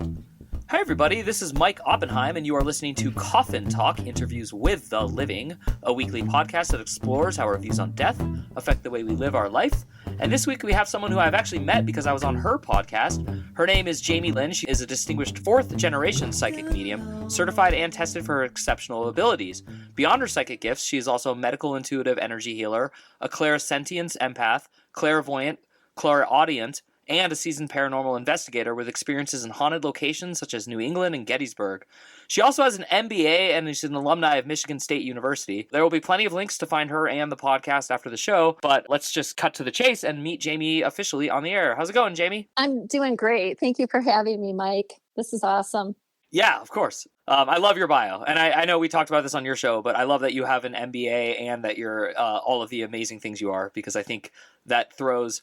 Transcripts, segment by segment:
Hi everybody, this is Mike Oppenheim, and you are listening to Coffin Talk, Interviews with the Living, a weekly podcast that explores how our views on death affect the way we live our life. And this week we have someone who I've actually met because I was on her podcast. Her name is Jaime Lynn. She is a distinguished fourth-generation psychic medium, certified and tested for her exceptional abilities. Beyond her psychic gifts, she is also a medical intuitive energy healer, a clairsentience empath, clairvoyant, clairaudient, and a seasoned paranormal investigator with experiences in haunted locations such as New England and Gettysburg. She also has an MBA and is an alumni of Michigan State University. There will be plenty of links to find her and the podcast after the show, but let's just cut to the chase and meet Jaime officially on the air. How's it going, Jaime? I'm doing great. Thank you for having me, Mike. This is awesome. Yeah, of course. I love your bio, and I know we talked about this on your show, but I love that you have an MBA and that you're all of the amazing things you are, because I think that throws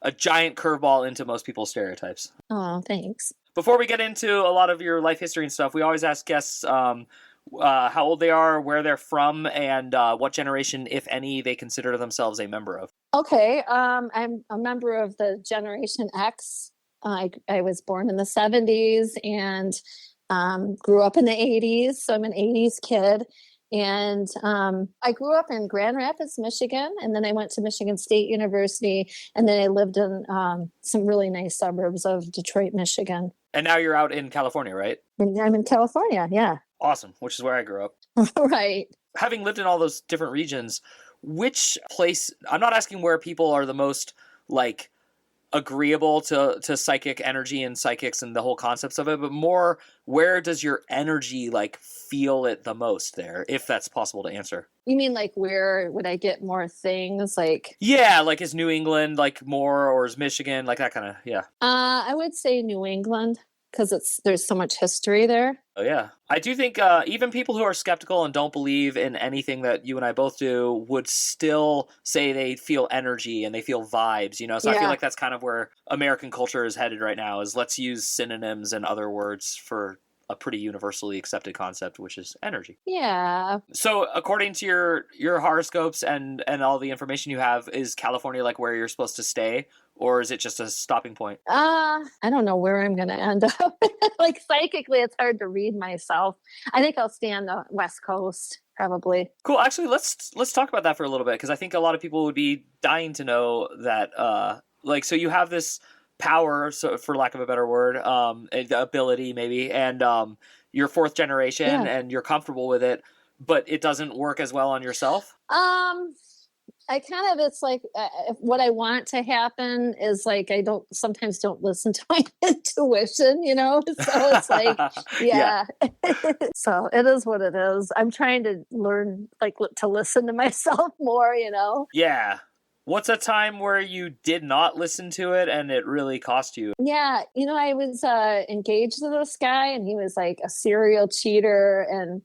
a giant curveball into most people's stereotypes. Oh, thanks. Before we get into a lot of your life history and stuff, we always ask guests how old they are, where they're from, and what generation, if any, they consider themselves a member of. Okay, I'm a member of the Generation X. I was born in the 70s and grew up in the 80s, so I'm an 80s kid. And I grew up in Grand Rapids, Michigan, and then I went to Michigan State University, and then I lived in some really nice suburbs of Detroit, Michigan. And now you're out in California, right? I'm in California, yeah. Awesome, which is where I grew up. Right. Having lived in all those different regions, which place, I'm not asking where people are the most, like, agreeable to psychic energy and psychics and the whole concepts of it, but more, where does your energy like feel it the most there, if that's possible to answer? You mean like where would I get more things? Like, yeah, like is New England like more, or is Michigan like that kind of? Yeah. I would say New England, because there's so much history there. Oh yeah, I do think even people who are skeptical and don't believe in anything that you and I both do would still say they feel energy and they feel vibes, you know? So yeah. I feel like that's kind of where American culture is headed right now, is let's use synonyms and other words for a pretty universally accepted concept, which is energy. Yeah. So according to your horoscopes and all the information you have, is California like where you're supposed to stay? Or is it just a stopping point? I don't know where I'm going to end up. Like psychically, it's hard to read myself. I think I'll stay on the West Coast, probably. Cool. Actually, let's talk about that for a little bit, because I think a lot of people would be dying to know that. So you have this power, so for lack of a better word, ability maybe, and you're fourth generation, yeah, and you're comfortable with it, but it doesn't work as well on yourself. It's like what I want to happen is like I sometimes don't listen to my intuition, you know? So it's like, yeah. So it is what it is. I'm trying to learn like to listen to myself more, you know? Yeah. What's a time where you did not listen to it and it really cost you? Yeah, you know, I was engaged to this guy, and he was like a serial cheater, and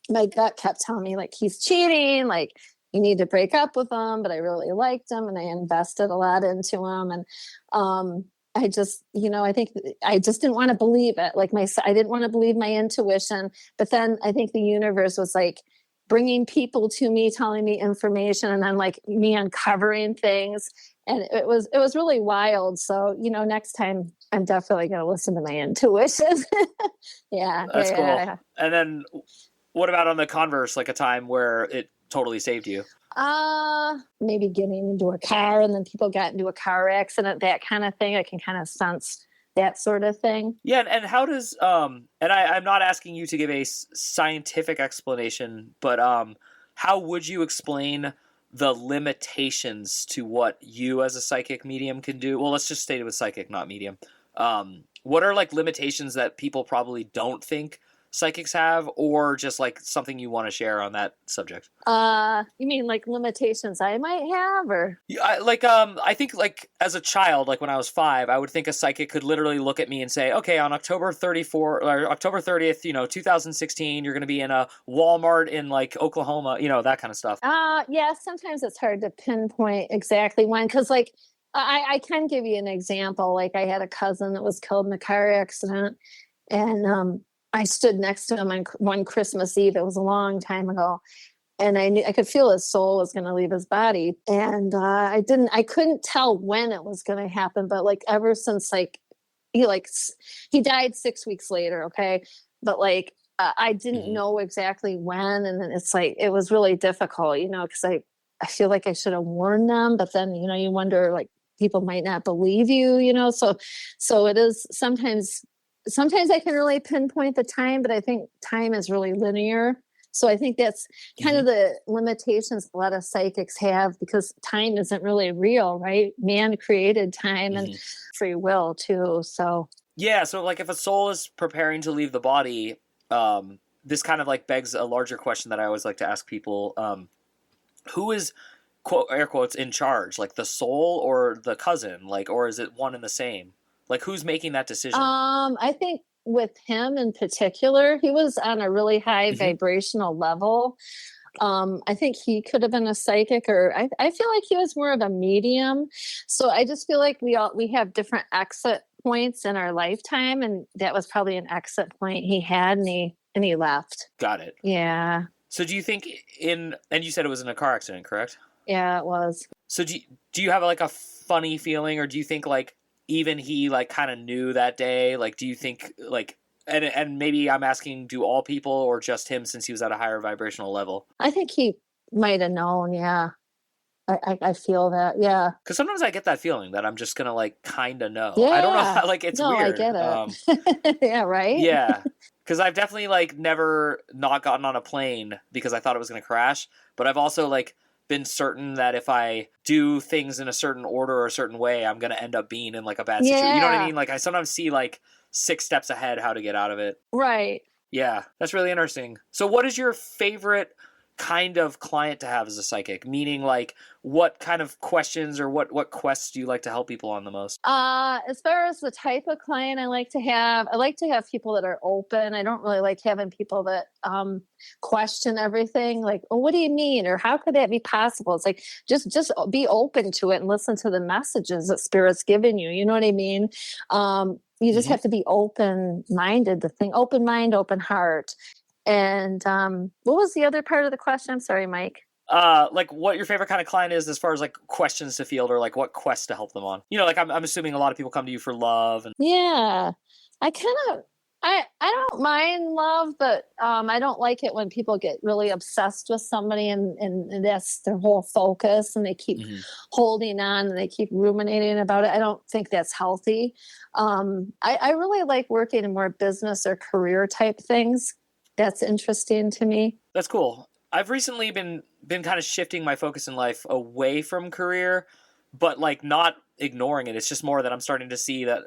my gut kept telling me like he's cheating, like you need to break up with him, but I really liked him and I invested a lot into him. And I just, you know, I think I just didn't want to believe it. Like I didn't want to believe my intuition. But then I think the universe was like bringing people to me, telling me information, and then like me uncovering things. And it was really wild. So, you know, next time I'm definitely going to listen to my intuition. Yeah. That's cool. Yeah. And then what about on the converse, like a time where it totally saved you? Maybe getting into a car and then people got into a car accident, that kind of thing. I can kind of sense that sort of thing. Yeah, and how does and I'm not asking you to give a scientific explanation, but how would you explain the limitations to what you as a psychic medium can do? Well, let's just stay with psychic, not medium. What are like limitations that people probably don't think psychics have, or just like something you want to share on that subject? You mean like limitations I might have, or? Yeah, I think like as a child, like when I was 5, I would think a psychic could literally look at me and say, okay, on October 30th, 2016, you're going to be in a Walmart in like Oklahoma, that kind of stuff. Yeah, sometimes it's hard to pinpoint exactly when, because like I can give you an example. Like I had a cousin that was killed in a car accident, and I stood next to him on one Christmas Eve. It was a long time ago. And I could feel his soul was going to leave his body. And I couldn't tell when it was going to happen. But like ever since like he died 6 weeks later. Okay. But like, I didn't Hmm. know exactly when. And then it's like, it was really difficult, cause I feel like I should have warned them, but then, you wonder like people might not believe you, so it is sometimes I can really pinpoint the time, but I think time is really linear. So I think that's kind Hmm. of the limitations a lot of psychics have, because time isn't really real, right? Man created time and Hmm. free will too. So Yeah, so like if a soul is preparing to leave the body, this kind of like begs a larger question that I always like to ask people. Who is, quote, air quotes, in charge? Like the soul or the cousin? Like, or is it one and the same? Like who's making that decision? I think with him in particular, he was on a really high Hmm. vibrational level. I think he could have been a psychic, or I feel like he was more of a medium. So I just feel like we have different exit points in our lifetime, and that was probably an exit point he had, and he left. Got it. Yeah, So do you think and you said it was in a car accident, correct? yeah, it was. So do you have like a funny feeling, or do you think like even he like kind of knew that day? Like, do you think like, and maybe I'm asking, do all people or just him since he was at a higher vibrational level? I think he might have known. Yeah, I feel that. Yeah, Because sometimes I get that feeling that I'm just gonna like kind of know. I don't know yeah. how, like it's No, I weird. get it. Yeah, right. Yeah, because I've definitely like never not gotten on a plane because I thought it was gonna crash, but I've also like been certain that if I do things in a certain order or a certain way, I'm gonna end up being in like a bad situation. You know what I Yeah, mean? Like I sometimes see like 6 steps ahead how to get out of it. right. Yeah, that's really interesting. So, what is your favorite kind of client to have as a psychic? Meaning, like, what kind of questions or what quests do you like to help people on the most? As far as the type of client I like to have people that are open. I don't really like having people that question everything. Like, oh, what do you mean? Or how could that be possible? It's like just be open to it and listen to the messages that spirit's giving you. You know what I mean? You just Hmm. have to be open minded. The thing, open mind, open heart. And what was the other part of the question? I'm sorry, Mike. Like, what your favorite kind of client is as far as like questions to field or like what quests to help them on? You know, like I'm assuming a lot of people come to you for love and. Yeah. I kind of I don't mind love, but I don't like it when people get really obsessed with somebody and that's their whole focus and they keep Mhm. holding on and they keep ruminating about it. I don't think that's healthy. I really like working in more business or career type things. That's interesting to me. That's cool. I've recently been kind of shifting my focus in life away from career, but like not ignoring it. It's just more that I'm starting to see that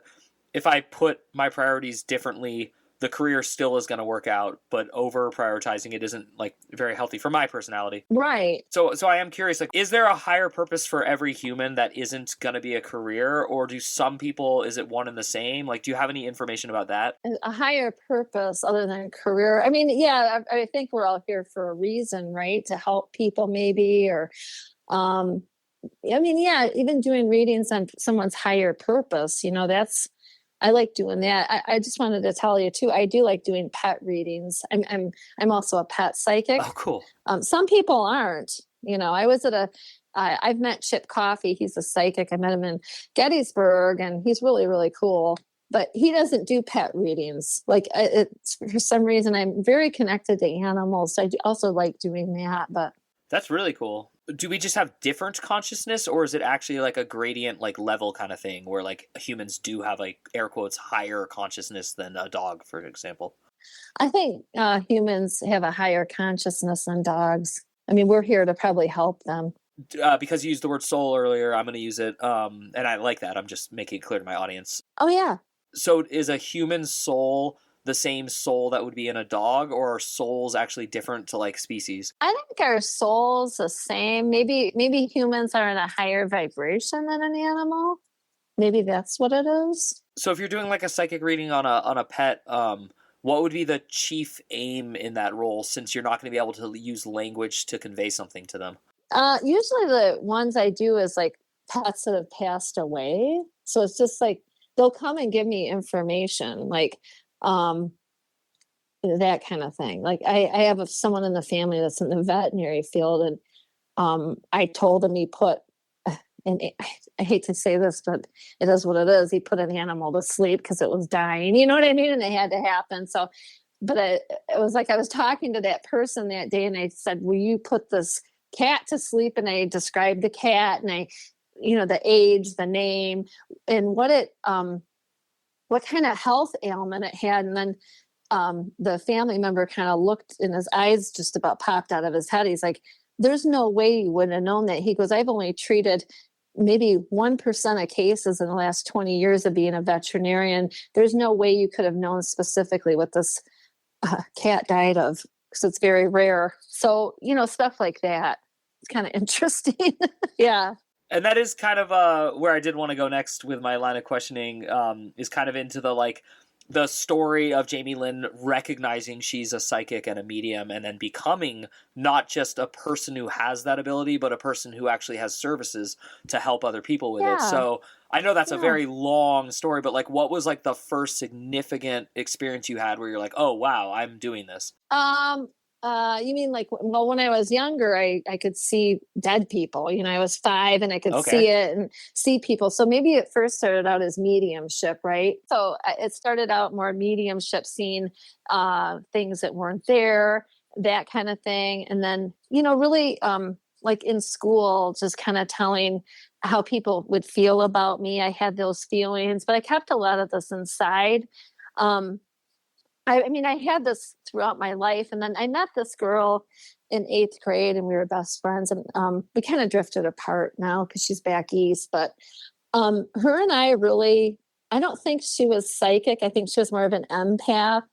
if I put my priorities differently, the career still is going to work out, but over prioritizing it isn't like very healthy for my personality. Right. So I am curious, like, is there a higher purpose for every human that isn't going to be a career, or do some people, is it one and the same? Like, do you have any information about that? A higher purpose other than career. I mean, yeah, I think we're all here for a reason, right? To help people, maybe, or um, I mean, yeah, even doing readings on someone's higher purpose, that's I like doing that. I just wanted to tell you too. I do like doing pet readings. I'm also a pet Oh, psychic. cool. Some people aren't. I was at I've met Chip Coffey. He's a psychic. I met him in Gettysburg, and he's really really cool. But he doesn't do pet readings. Like it's for some reason, I'm very connected to animals. So I also like doing that. But That's really cool. Do we just have different consciousness, or is it actually like a gradient, like level kind of thing, where like humans do have like air quotes higher consciousness than a dog, for example? I think humans have a higher consciousness than dogs. I mean, we're here to probably help them. Because you used the word soul earlier, I'm going to use it, and I like that. I'm just making it clear to my audience. Oh yeah, So, is a human soul the same soul that would be in a dog, or are souls actually different to like species? I think our soul's the same. Maybe humans are in a higher vibration than an animal. Maybe that's what it is. So, if you're doing like a psychic reading on a pet, what would be the chief aim in that role? Since you're not going to be able to use language to convey something to them. Usually the ones I do is like pets that have passed away. So it's just like they'll come and give me information, like um, that kind of thing. Like I have someone in the family that's in the veterinary field, and I told him he put and I hate to say this, but it is what it is. He put an animal to sleep because it was dying. You know what I mean? And it had to happen. So, but it was like I was talking to that person that day, and I said, "Will you put this cat to sleep?" And I described the cat, and the age, the name, and what kind of health ailment it had, and then the family member kind of looked, and his eyes just about popped out of his head. He's like, "There's no way you would have known that." He goes, "I've only treated maybe 1% of cases in the last 20 years of being a veterinarian. There's no way you could have known specifically what this cat died of, because it's very rare." So, stuff like that. It's kind of interesting. Yeah. And that is kind of where I did want to go next with my line of questioning, is kind of into the story of Jamie Lynn recognizing she's a psychic and a medium, and then becoming not just a person who has that ability, but a person who actually has services to help other people with it. So I know that's a very long story, but like, what was like the first significant experience you had where you're like, oh wow, I'm doing this? You mean like, well, when I was younger, I could see dead people. I was 5 and I could see it and see people. So maybe it first started out as mediumship, right? So it started out more mediumship, seeing things that weren't there, that kind of thing. And then, really like in school, just kind of telling how people would feel about me. I had those feelings, but I kept a lot of this inside. I had this throughout my life, and then I met this girl in 8th grade, and we were best friends, and we kind of drifted apart now because she's back east. But her and I don't think she was psychic. I think she was more of an empath.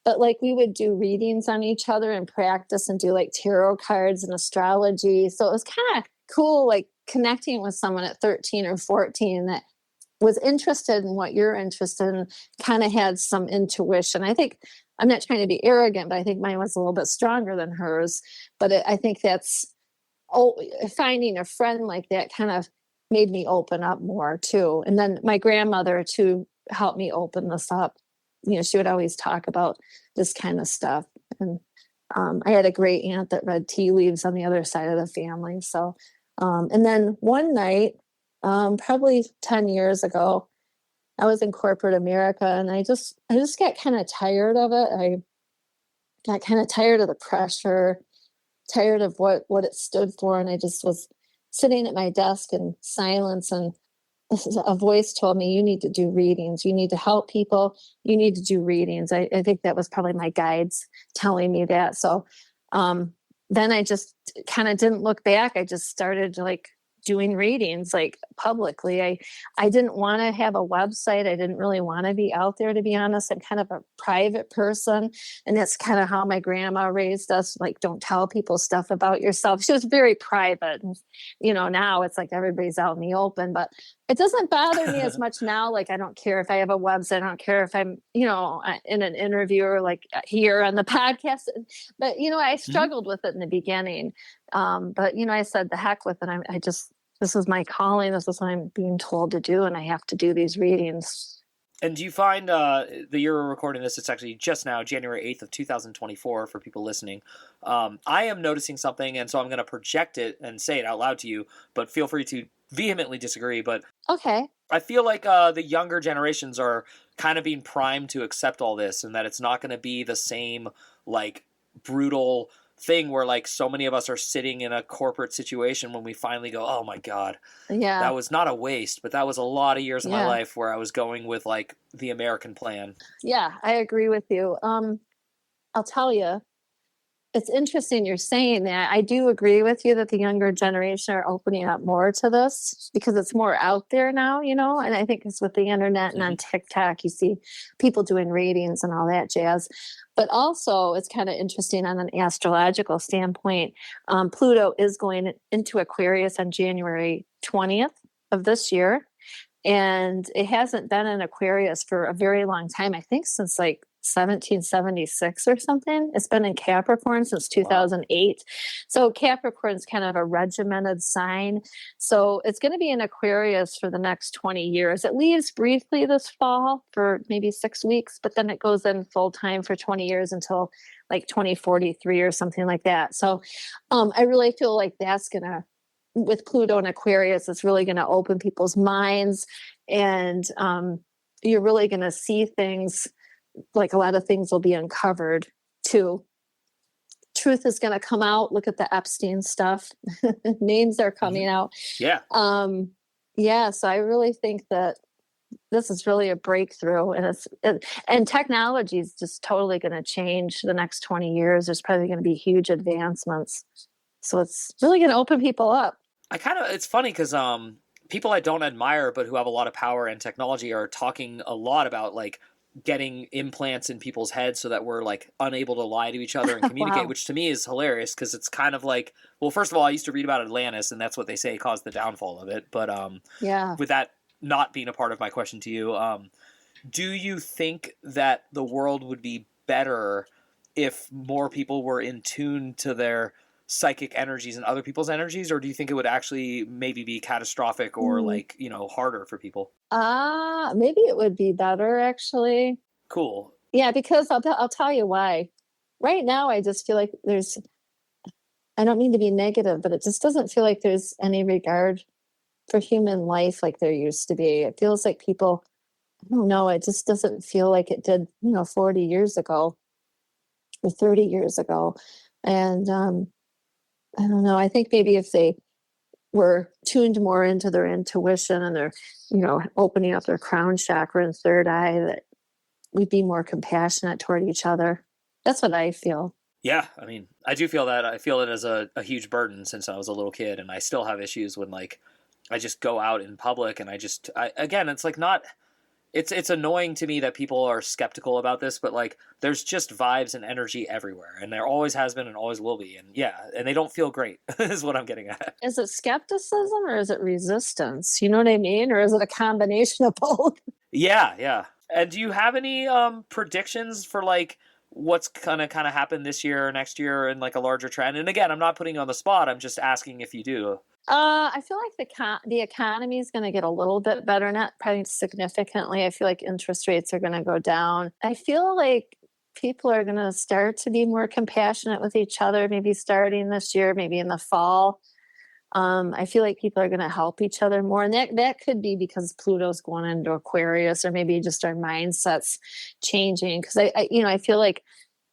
But like, we would do readings on each other and practice and do like tarot cards and astrology. So it was kind of cool, like connecting with someone at 13 or 14 that was interested in what you're interested in, kind of had some intuition. I think, I'm not trying to be arrogant, but I think mine was a little bit stronger than hers. But I think finding a friend like that kind of made me open up more too. And then my grandmother too helped me open this up. She would always talk about this kind of stuff. And I had a great aunt that read tea leaves on the other side of the family. So, and then one night, probably 10 years ago, I was in corporate America, and I just got kind of tired of it. I got kind of tired of the pressure, tired of what it stood for. And I just was sitting at my desk in silence, and a voice told me, "You need to do readings. You need to help people. You need to do readings." I think that was probably my guides telling me that. So, then I just kind of didn't look back. I just started like doing readings like publicly. I didn't want to have a website. I didn't really want to be out there, to be honest. I'm kind of a private person, and that's kind of how my grandma raised us. Like, don't tell people stuff about yourself. She was very private. And, now it's like everybody's out in the open, but it doesn't bother me as much now. Like, I don't care if I have a website. I don't care if I'm, in an interview or like here on the podcast. But, I struggled with it in the beginning. But, I said, the heck with it. This is my calling. This is what I'm being told to do. And I have to do these readings. And do you find the year we're recording this, it's actually just now, January 8th of 2024 for people listening. I am noticing something, and so I'm going to project it and say it out loud to you, but feel free to vehemently disagree. But okay. I feel like the younger generations are kind of being primed to accept all this, and that it's not going to be the same like brutal thing where like so many of us are sitting in a corporate situation when we finally go, oh my God, that was not a waste, but that was a lot of years of my life where I was going with like the American plan. Yeah, I agree with you. I'll tell you, it's interesting you're saying that. I do agree with you that the younger generation are opening up more to this because it's more out there now, and I think it's with the internet and on TikTok, you see people doing readings and all that jazz. But also, it's kind of interesting on an astrological standpoint. Pluto is going into Aquarius on January 20th of this year. And it hasn't been in Aquarius for a very long time. I think since like 1776 or something. It's been in Capricorn since 2008. Wow. So Capricorn's kind of a regimented sign. So it's going to be in Aquarius for the next 20 years. It leaves briefly this fall for maybe 6 weeks, but then it goes in full time for 20 years until like 2043 or something like that. So I really feel like that's going to with Pluto and Aquarius, it's really going to open people's minds, and you're really going to see things, like a lot of things will be uncovered too. Truth is going to come out. Look at the Epstein stuff. Names are coming out. Yeah. Yeah. So I really think that this is really a breakthrough, and technology is just totally going to change the next 20 years. There's probably going to be huge advancements. So it's really going to open people up. It's funny because people I don't admire, but who have a lot of power and technology are talking a lot about like getting implants in people's heads so that we're like unable to lie to each other and communicate, Wow. which to me is hilarious because it's kind of like, well, first of all, I used to read about Atlantis and that's what they say caused the downfall of it. But Yeah. with that not being a part of my question to you, do you think that the world would be better if more people were in tune to their psychic energies and other people's energies, or do you think it would actually maybe be catastrophic or like, you know, harder for people? Maybe it would be better, actually. Cool. Yeah, because I'll tell you why. Right now, I just feel like I don't mean to be negative, but it just doesn't feel like there's any regard for human life like there used to be. It feels like people, I don't know, it just doesn't feel like it did, 40 years ago or 30 years ago. And I don't know, I think maybe if they were tuned more into their intuition and their, opening up their crown chakra and third eye, that we'd be more compassionate toward each other. That's what I feel. Yeah, I mean, I do feel that. I feel it as a huge burden since I was a little kid, and I still have issues when like I just go out in public and again, it's like not. It's annoying to me that people are skeptical about this, but like there's just vibes and energy everywhere, and there always has been and always will be, and yeah, and they don't feel great is what I'm getting at. Is it skepticism or is it resistance? You know what I mean? Or is it a combination of both? Yeah, yeah. And do you have any predictions for like what's gonna kind of happen this year or next year in like a larger trend? And again, I'm not putting you on the spot. I'm just asking if you do. I feel like the economy is going to get a little bit better, not probably significantly. I feel like interest rates are going to go down. I feel like people are going to start to be more compassionate with each other, maybe starting this year, maybe in the fall. I feel like people are going to help each other more, and that could be because Pluto's going into Aquarius, or maybe just our mindsets changing. Because I feel like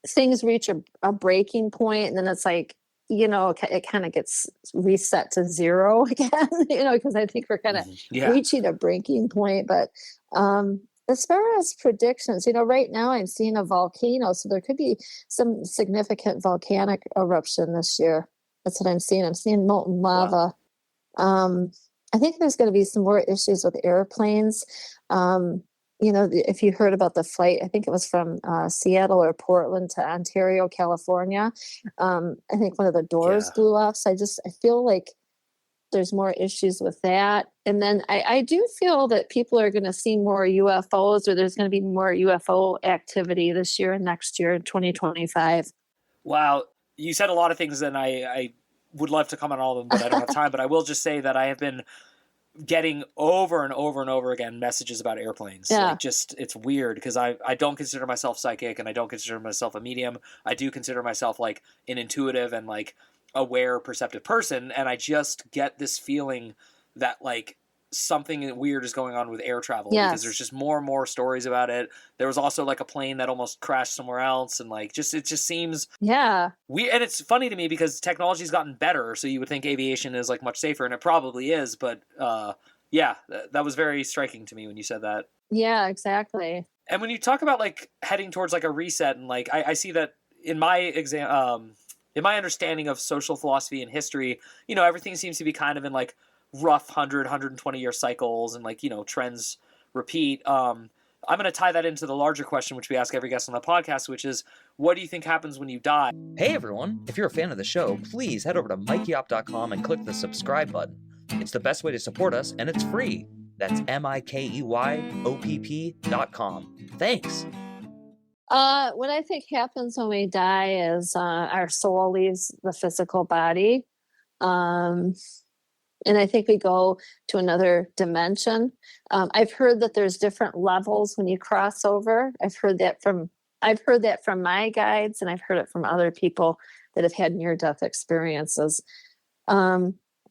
things reach a breaking point, and then it's like, it kind of gets reset to zero again, because I think we're kind of reaching a breaking point. But as far as predictions, right now I'm seeing a volcano, so there could be some significant volcanic eruption this year. That's what I'm seeing. I'm seeing molten lava. Wow. I think there's going to be some more issues with airplanes. If you heard about the flight, I think it was from Seattle or Portland to Ontario, California. I think one of the doors blew off. So I feel like there's more issues with that. And then I do feel that people are going to see more UFOs, or there's going to be more UFO activity this year and next year in 2025. Wow. You said a lot of things, and I would love to comment on all of them, but I don't have time. But I will just say that I have been getting over and over and over again messages about airplanes. Yeah. Like it's weird because I don't consider myself psychic, and I don't consider myself a medium. I do consider myself like an intuitive and like aware, perceptive person, and I just get this feeling that like something weird is going on with air travel because there's just more and more stories about it. There was also like a plane that almost crashed somewhere else, and like it just seems weird. And it's funny to me because technology's gotten better, so you would think aviation is like much safer, and it probably is, but that was very striking to me when you said that. Yeah, exactly. And when you talk about like heading towards like a reset, and like I see that in my in my understanding of social philosophy and history, everything seems to be kind of in like rough 120 year cycles, and like, trends repeat. I'm going to tie that into the larger question, which we ask every guest on the podcast, which is, what do you think happens when you die? Hey everyone, if you're a fan of the show, please head over to mikeyop.com and click the subscribe button. It's the best way to support us, and it's free. That's MIKEYOPP.com. Thanks. What I think happens when we die is our soul leaves the physical body. And I think we go to another dimension. I've heard that there's different levels when you cross over. I've heard that from my guides, and I've heard it from other people that have had near-death experiences.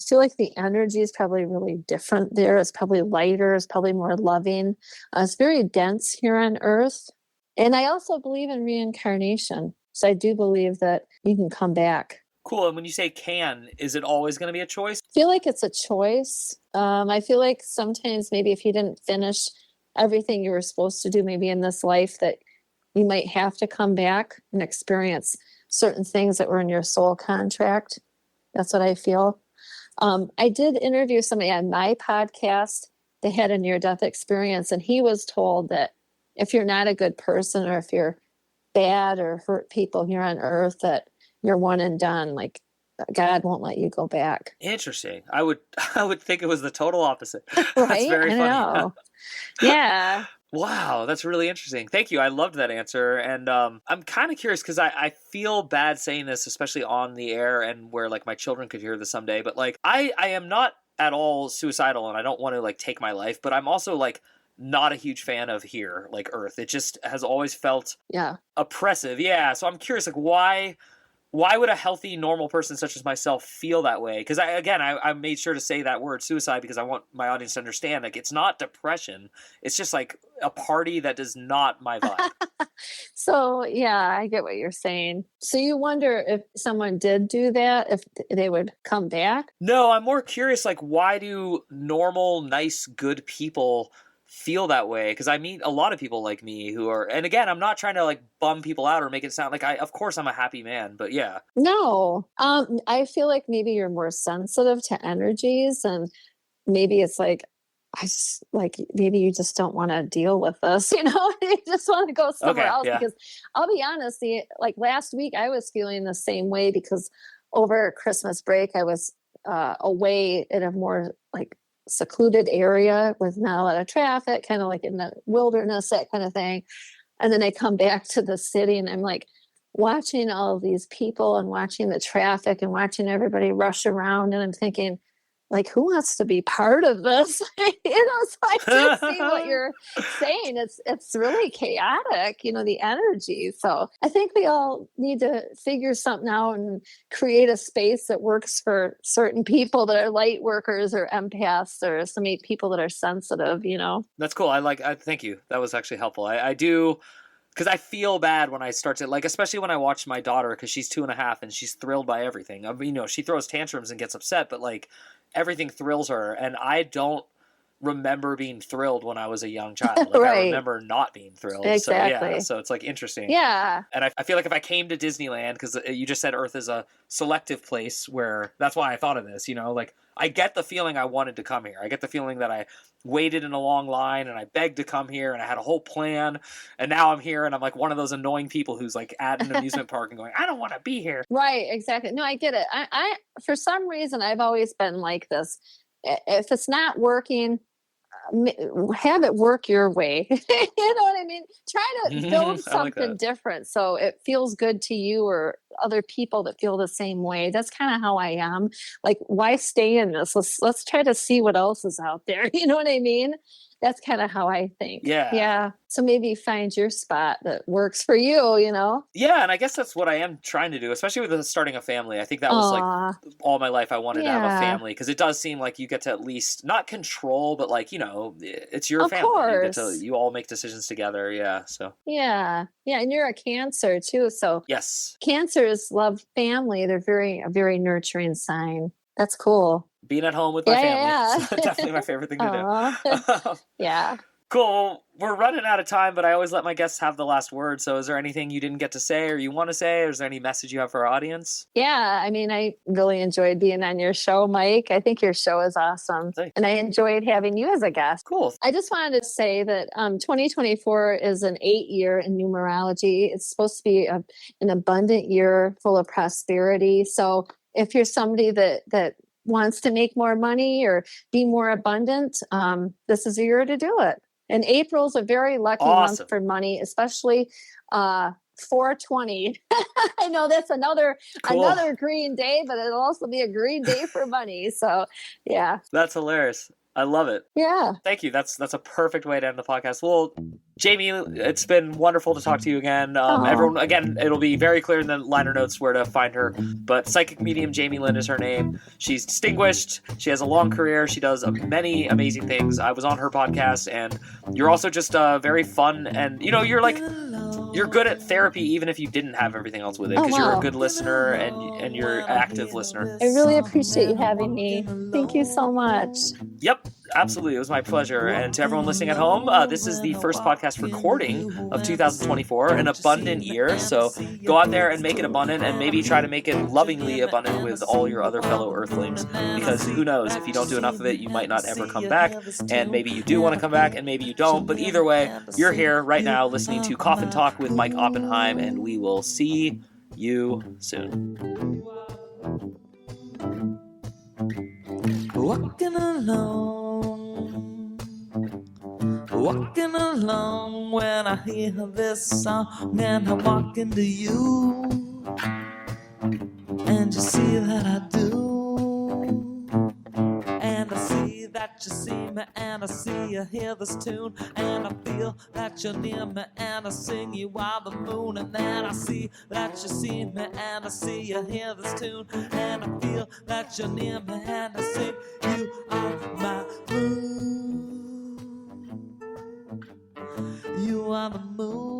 feel like the energy is probably really different there. It's probably lighter. It's probably more loving. It's very dense here on Earth. And I also believe in reincarnation. So I do believe that you can come back. Cool. And when you say can, is it always going to be a choice? I feel like it's a choice. I feel like sometimes maybe if you didn't finish everything you were supposed to do, maybe in this life, that you might have to come back and experience certain things that were in your soul contract. That's what I feel. I did interview somebody on my podcast that had a near-death experience, and he was told that if you're not a good person, or if you're bad or hurt people here on Earth, that you're one and done. Like, God won't let you go back. Interesting. I would think it was the total opposite. That's Right? very I funny. know. Yeah. Wow, that's really interesting. Thank you. I loved that answer. And I'm kind of curious because I feel bad saying this, especially on the air and where like my children could hear this someday. But like I am not at all suicidal, and I don't want to like take my life, but I'm also like not a huge fan of here, like Earth. It just has always felt oppressive. Yeah. So I'm curious, like why would a healthy, normal person such as myself feel that way? Because I made sure to say that word suicide because I want my audience to understand, like, it's not depression. It's just like a party that is not my vibe. So, yeah, I get what you're saying. So you wonder if someone did do that, if they would come back? No, I'm more curious, like, why do normal, nice, good people feel that way? Because I meet a lot of people like me who are, and again, I'm not trying to like bum people out or make it sound like of course I'm a happy man, but yeah. No, I feel like maybe you're more sensitive to energies, and maybe it's like, maybe you just don't want to deal with this, you just want to go somewhere else. Yeah. Because I'll be honest, like last week I was feeling the same way, because over Christmas break I was away in a more like secluded area with not a lot of traffic, kind of like in the wilderness, that kind of thing. And then I come back to the city, and I'm like watching all of these people and watching the traffic and watching everybody rush around, and I'm thinking, like, who wants to be part of this? So I do see what you're saying. It's really chaotic, the energy. So I think we all need to figure something out and create a space that works for certain people that are light workers or empaths, or so many people that are sensitive, That's cool. Thank you. That was actually helpful. I do, because I feel bad when I start to, like, especially when I watch my daughter, because she's 2.5 and she's thrilled by everything. I mean, she throws tantrums and gets upset, but like everything thrills her. And I don't remember being thrilled when I was a young child. Like, Right. I remember not being thrilled. Exactly. So it's like interesting. Yeah. And I feel like if I came to Disneyland, because you just said Earth is a selective place, where that's why I thought of this, like I get the feeling I wanted to come here. I get the feeling that I waited in a long line and I begged to come here and I had a whole plan, and now I'm here and I'm like one of those annoying people who's like at an amusement park and going, I don't want to be here. Right. Exactly. No, I get it. I for some reason, I've always been like this. If it's not working, have it work your way. You know what I mean? Try to build something different so it feels good to you or other people that feel the same way. That's kind of how I am. Like, why stay in this? Let's try to see what else is out there. You know what I mean? That's kind of how I think. Yeah. So maybe find your spot that works for you, Yeah, and I guess that's what I am trying to do, especially with starting a family. I think that was like all my life I wanted to have a family, because it does seem like you get to at least not control, but like, it's your family. You all make decisions together. Yeah. So. Yeah. And you're a Cancer too. So yes, Cancers love family. They're a very nurturing sign. That's cool. Being at home with my family. Yeah. Definitely my favorite thing to do. Yeah. Cool. We're running out of time, but I always let my guests have the last word. So is there anything you didn't get to say or you want to say? Or is there any message you have for our audience? Yeah. I mean, I really enjoyed being on your show, Mike. I think your show is awesome. Thanks. And I enjoyed having you as a guest. Cool. I just wanted to say that 2024 is an 8-year in numerology. It's supposed to be an abundant year full of prosperity. So if you're somebody that wants to make more money or be more abundant, this is a year to do it. And April's a very lucky month for money, especially 420. I know that's another green day, but it'll also be a green day for money. So, yeah. That's hilarious. I love it. Yeah. Thank you. That's a perfect way to end the podcast. Well, Jamie, it's been wonderful to talk to you again. Aw. Everyone, again, it'll be very clear in the liner notes where to find her. But psychic medium Jamie Lynn is her name. She's distinguished. She has a long career. She does many amazing things. I was on her podcast, and you're also just very fun. And you're good at therapy, even if you didn't have everything else with it, because you're a good listener and you're an active listener. I really appreciate you having me. Thank you so much. Yep, absolutely. It was my pleasure. And to everyone listening at home, this is the first podcast recording of 2024, an abundant year. So go out there and make it abundant, and maybe try to make it lovingly abundant with all your other fellow Earthlings, because who knows, if you don't do enough of it, you might not ever come back, and maybe you do want to come back, and maybe you don't. But either way, you're here right now listening to Coffin Talk with Mike Oppenheim, and we will see you soon. Walking along when I hear this song, and I'm walking to you, and you see that I do, and I see that you see me, and I see you hear this tune, and I feel that you're near me, and I sing you while the moon, and then I see that you see me, and I see you hear this tune, and I feel that you're near me, and I sing you are my moon. You are the moon.